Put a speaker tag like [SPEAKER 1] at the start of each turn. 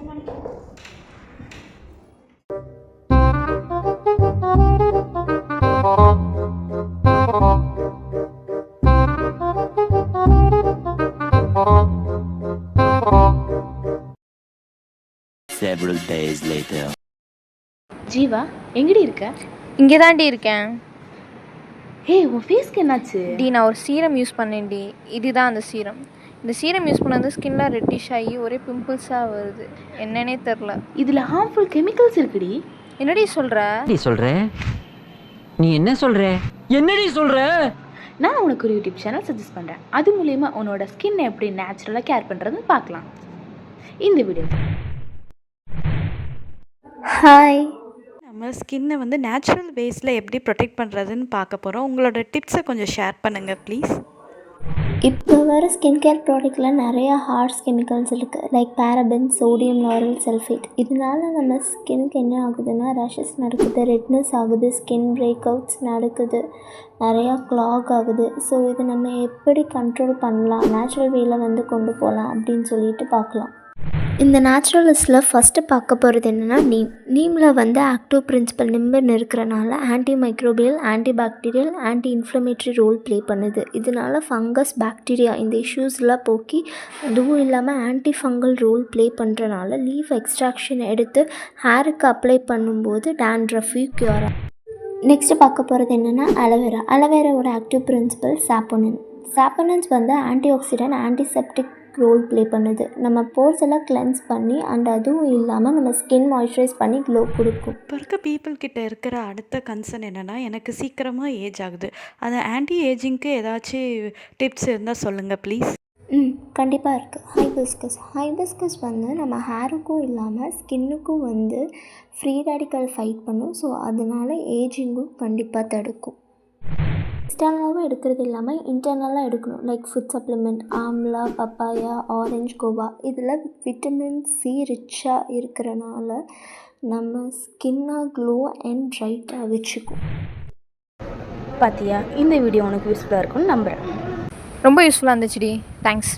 [SPEAKER 1] Several days later.
[SPEAKER 2] Jeeva எங்கடி இருக்க?
[SPEAKER 3] இங்கே தாண்டி இருக்கேன்.
[SPEAKER 2] உன் ஃபேஸ்க்கு என்னாச்சு?
[SPEAKER 3] நான் ஒரு சீரம் யூஸ் பண்ணேன்டி. இதுதான் அந்த சீரம். இந்த சீரம் யூஸ் பண்ணது ஸ்கின்லாம் ரெட்டிஷ் ஆகி ஒரே பிம்பிள்ஸாக வருது. என்னன்னே தெரில.
[SPEAKER 2] இதில் ஹார்ம்ஃபுல் கெமிக்கல்ஸ் இருக்குடி.
[SPEAKER 3] என்னடி சொல்கிற?
[SPEAKER 4] நீ என்ன சொல்கிற? என்னடி சொல்கிற?
[SPEAKER 2] நான் உனக்கு ஒரு யூடியூப் சேனல் சஜஸ்ட் பண்ணுறேன். அது மூலயமா உன்னோட ஸ்கின்னை எப்படி நேச்சுரலாக கேர் பண்ணுறதுன்னு பார்க்கலாம் இந்த வீடியோ.
[SPEAKER 3] ஹாய்.
[SPEAKER 5] நம்ம ஸ்கின்னை வந்து நேச்சுரல் வேஸில் எப்படி ப்ரொடெக்ட் பண்ணுறதுன்னு பார்க்க போகிறோம். உங்களோட டிப்ஸை கொஞ்சம் ஷேர் பண்ணுங்கள் ப்ளீஸ்.
[SPEAKER 6] இப்போ வர ஸ்கின் கேர் ப்ராடக்டில் நிறையா ஹார்ஷ் கெமிக்கல்ஸ் இருக்குது. Like பேரபென், sodium Laurel sulphate. இதனால நம்ம ஸ்கின்க்கு என்ன ஆகுதுன்னா ரஷஸ் நடக்குது, ரெட்னஸ் ஆகுது, ஸ்கின் பிரேக் அவுட்ஸ் நடக்குது, நிறையா க்ளாக் ஆகுது. ஸோ இதை நம்ம எப்படி கண்ட்ரோல் பண்ணலாம், நேச்சுரல் வேயில் வந்து கொண்டு போகலாம் அப்படின்னு சொல்லிட்டு பார்க்கலாம். இந்த நேச்சுரல் லிஸ்ட்டில் ஃபஸ்ட்டு பார்க்க போகிறது என்னென்னா நீமில் வந்து ஆக்டிவ் பிரின்சிபல் நிம்பன் இருக்கிறனால anti microbial, anti bacterial, anti inflammatory role play பண்ணுது. இதனால் ஃபங்கஸ், பாக்டீரியா இந்த இஷ்யூஸ்லாம் போக்கி, அதுவும் இல்லாமல் ஆன்டி ஃபங்கல் ரோல் ப்ளே பண்ணுறனால லீஃப் எக்ஸ்ட்ராக்ஷன் எடுத்து ஹேருக்கு அப்ளை பண்ணும்போது டேண்ட்ரஃபி க்யூர் ஆகும். நெக்ஸ்ட்டு பார்க்க போகிறது என்னென்னா அலோவேராவோட ஆக்டிவ் பிரின்சிபல் சாப்போனின்ஸ் வந்து anti oxidant, antiseptic role play பண்ணுது. நம்ம போர்ஸ் எல்லாம் கிளென்ஸ் பண்ணி அண்ட் அதுவும் இல்லாமல் நம்ம ஸ்கின் மாய்ஸ்சரைஸ் பண்ணி க்ளோ கொடுக்கும்.
[SPEAKER 5] இப்போ இருக்க பீப்புள்கிட்ட இருக்கிற அடுத்த கன்சர்ன் என்னென்னா, எனக்கு சீக்கிரமாக ஏஜ் ஆகுது. அது ஆன்டி ஏஜிங்க்கு ஏதாச்சும் டிப்ஸ் இருந்தால் சொல்லுங்கள் ப்ளீஸ்.
[SPEAKER 6] கண்டிப்பாக இருக்குது. ஹைபிஸ்கஸ் வந்து நம்ம ஹேருக்கும் இல்லாமல் ஸ்கின்னுக்கும் வந்து ஃப்ரீ ரேடிக்கல் ஃபைட் பண்ணும். ஸோ அதனால் ஏஜிங்கும் கண்டிப்பாக தடுக்கும். எக்ஸ்டர்னலாகவும் எடுக்கிறது இல்லாமல் இன்டர்னலாக எடுக்கணும். Like food supplement, amla, papaya, orange, Goa இதில் விட்டமின் சி ரிச்சாக இருக்கிறனால நம்ம ஸ்கின்னை க்ளோ அண்ட் ப்ரைட்டாக வச்சுக்கும்.
[SPEAKER 2] பார்த்தியா, இந்த வீடியோ உனக்கு யூஸ்ஃபுல்லாக இருக்கும்னு நம்புகிறேன்.
[SPEAKER 3] ரொம்ப யூஸ்ஃபுல்லாக இருந்துச்சுடி. தேங்க்ஸ்.